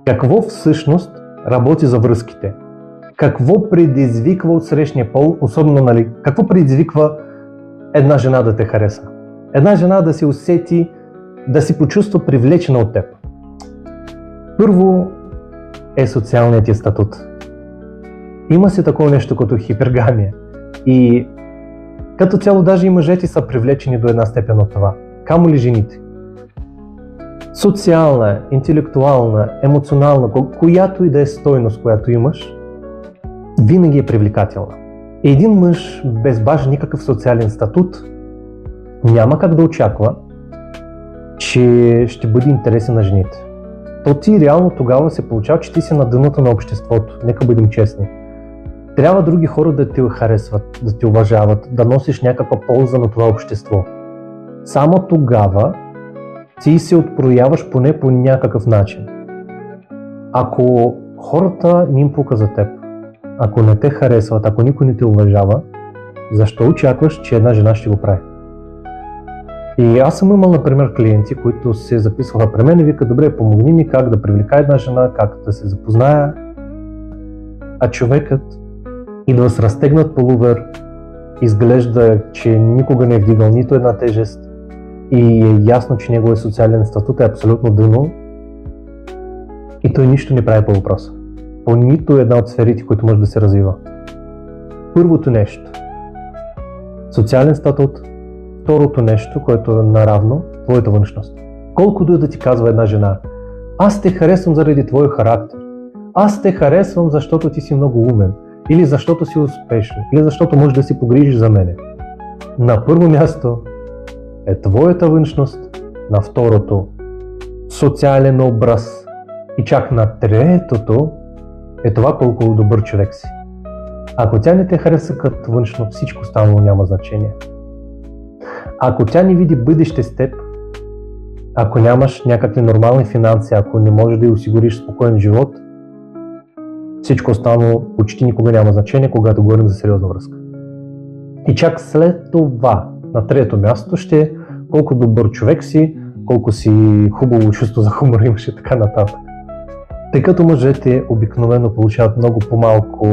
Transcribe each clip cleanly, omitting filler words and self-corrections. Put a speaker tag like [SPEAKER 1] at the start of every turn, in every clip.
[SPEAKER 1] Какво всъщност работи за връзките? Какво предизвиква от срещния пол, особено, какво предизвиква една жена да те хареса? Една жена да се усети, да се почувства привлечена от теб. Първо е социалният ти статут. Има си такова нещо като хипергамия и като цяло даже и мъжете са привлечени до една степен от това. Камо ли жените? Социална, интелектуална, емоционална, която и да е стойност, която имаш, винаги е привлекателна. Един мъж без баш никакъв социален статут няма как да очаква, че ще бъде интересен на жените. То ти реално тогава се получава, че ти си на дъното на обществото. Нека бъдем честни. Трябва други хора да те харесват, да те уважават, да носиш някаква полза на това общество. Само тогава ти се открояваш поне по някакъв начин. Ако хората не им пука за теб, ако не те харесват, ако никой не те уважава, защо очакваш, че една жена ще го прави? И аз съм имал, например, клиенти, които се записваха при мен и викат: добре, помогни ми как да привлека една жена, как да се запозная. А човекът идва с разтегнат пуловер, изглежда, че никога не е вдигал нито една тежест и е ясно, че неговият социален статут е абсолютно дъно и той нищо не прави по въпроса. По нито една от сферите, които може да се развива. Първото нещо – социален статут. Второто нещо, което е наравно, твоята външност. Колкото да ти казва една жена: аз те харесвам заради твоя характер, аз те харесвам, защото ти си много умен, или защото си успешен, или защото можеш да си погрижиш за мене. На първо място е твоята външност, на второто социален образ и чак на третото е това колко добър човек си. Ако тя не те хареса като външно, всичко останало няма значение. Ако тя не види бъдеще с теб, ако нямаш някакви нормални финанси, ако не можеш да й осигуриш спокоен живот, всичко останало почти никога няма значение, когато говорим за сериозна връзка. И чак след това, на трето място, ще е колко добър човек си, колко си хубаво чувство за хумор имаш и така нататък. Тъй като мъжете обикновено получават много по-малко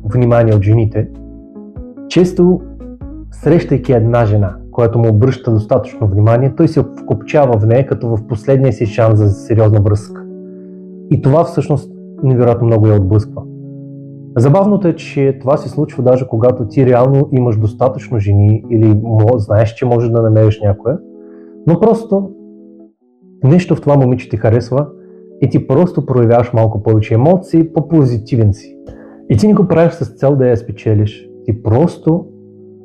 [SPEAKER 1] внимание от жените, често срещайки една жена, която му обръща достатъчно внимание, той се вкопчава в нея като в последния си шанс за сериозна връзка. И това всъщност невероятно много я отблъсква. Забавното е, че това се случва даже когато ти реално имаш достатъчно жени или знаеш, че можеш да намериш някоя, но просто нещо в това момиче ти харесва и ти просто проявяваш малко повече емоции, по-позитивен си. И ти не го правиш с цел да я спечелиш, ти просто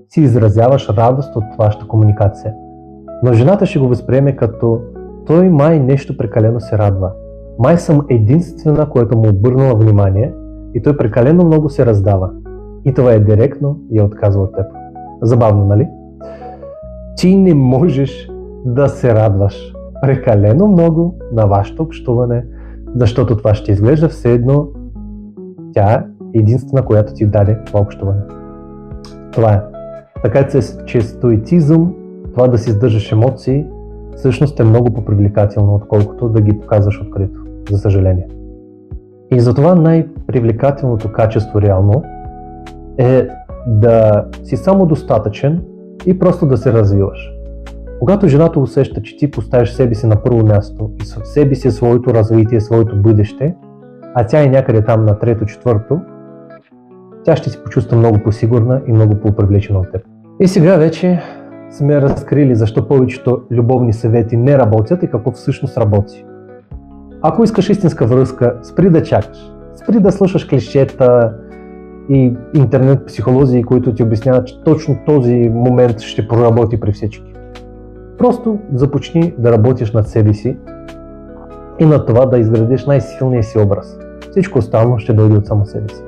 [SPEAKER 1] си изразяваш радост от вашата комуникация. Но жената ще го възприеме като: той май нещо прекалено се радва. Май съм единствена, която му обърнала внимание и той прекалено много се раздава. И това е директно и я отказва от теб. Забавно, нали? Ти не можеш да се радваш прекалено много на вашето общуване, защото това ще изглежда все едно тя е единствена, която ти даде това общуване. Това е. Така че стоицизъм, това да си издържаш емоции, всъщност е много по-привлекателно, отколкото да ги показваш открито, за съжаление. И затова най-привлекателното качество реално е да си самодостатъчен и просто да се развиваш. Когато жената усеща, че ти поставиш себе си на първо място и в себе си своето развитие, своето бъдеще, а тя е някъде там на трето, четвърто, тя ще се почувства много по-сигурна и много по-привлечена от теб. И сега вече сме разкрили защо повечето любовни съвети не работят и какво всъщност работи. Ако искаш истинска връзка, спри да чакаш. Спри да слушаш клишета и интернет психолози, които ти обясняват, че точно този момент ще проработи при всички. Просто започни да работиш над себе си и над това да изградиш най-силния си образ. Всичко останало ще дойде от само себе си.